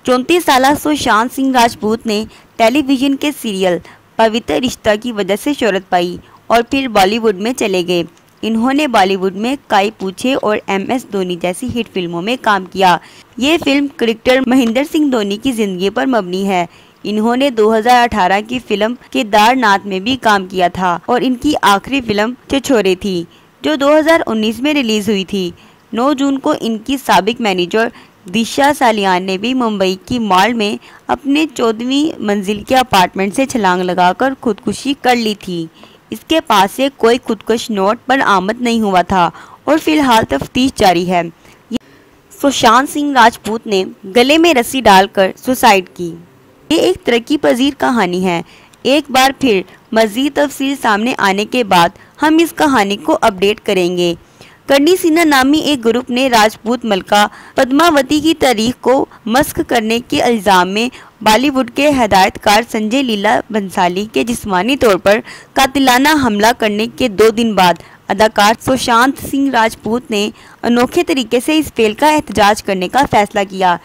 34 साल सुशांत सिंह राजपूत ने टेलीविजन के सीरियल पवित्र रिश्ता की वजह से शोहरत पाई और फिर बॉलीवुड में चले गए। इन्होंने बॉलीवुड में काई पूछे और MS धोनी जैसी हिट फिल्मों में काम किया। ये फिल्म क्रिकेटर महेंद्र सिंह धोनी की जिंदगी पर मबनी है। इन्होंने 2018 की फिल्म केदारनाथ में भी काम किया था और इनकी आखिरी फिल्म छिछोरे थी जो 2019 में रिलीज हुई थी। 9 जून को इनकी साबिक मैनेजर दिशा सालियान ने भी मुंबई की मॉल में अपने 14वीं मंजिल के अपार्टमेंट से छलांग लगाकर खुदकुशी कर ली थी। इसके पास से कोई खुदकुश नोट बरामद नहीं हुआ था और फिलहाल तफ्तीश जारी है। सुशांत सिंह राजपूत ने गले में रस्सी डालकर सुसाइड की। ये एक तरक्की पजीर कहानी है। एक बार फिर मज़ीद तफसील सामने आने के बाद हम इस कहानी को अपडेट करेंगे। कर्णी सिन्हा नामी एक ग्रुप ने राजपूत मलका पद्मावती की तारीख को मस्ख करने के इल्ज़ाम में बॉलीवुड के हदायतकार संजय लीला बंसाली के जिस्मानी तौर पर कातिलाना हमला करने के 2 दिन बाद अदाकार सुशांत सिंह राजपूत ने अनोखे तरीके से इस फेल का एहतजाज करने का फैसला किया।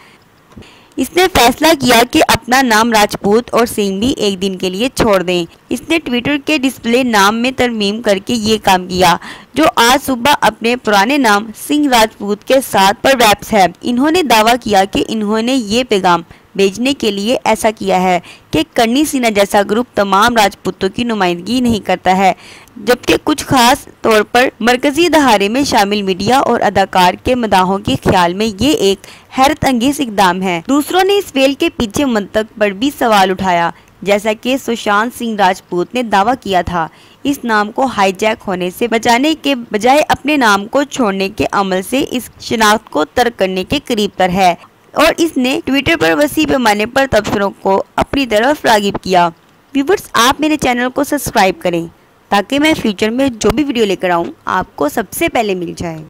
इसने फैसला किया कि अपना नाम राजपूत और सिंह भी एक दिन के लिए छोड़ दें। इसने ट्विटर के डिस्प्ले नाम में तरमीम करके ये काम किया जो आज सुबह अपने पुराने नाम सिंह राजपूत के साथ पर रैप्स है। इन्होंने दावा किया कि इन्होंने ये पैगाम भेजने के लिए ऐसा किया है कि कर्णी सिन्हा जैसा ग्रुप तमाम राजपूतों की नुमाइंदगी नहीं करता है, जबकि कुछ खास तौर पर मरकजी दहारे में शामिल मीडिया और अदाकार के मदाहों के ख्याल में ये एक हैरत अंगेज इकदाम है। दूसरों ने इस फेल के पीछे मंतक पर भी सवाल उठाया, जैसा कि सुशांत सिंह राजपूत ने दावा किया था। इस नाम को हाईजैक होने से बचाने के बजाय अपने नाम को छोड़ने के अमल से इस शिनाख्त को तर्क करने के करीब तर है और इसने ट्विटर पर वसी पैमाने पर तबसरों को अपनी तरफ रागिब किया। व्यूअर्स, आप मेरे चैनल को सब्सक्राइब करें ताकि मैं फ्यूचर में जो भी वीडियो लेकर आऊँ आपको सबसे पहले मिल जाए।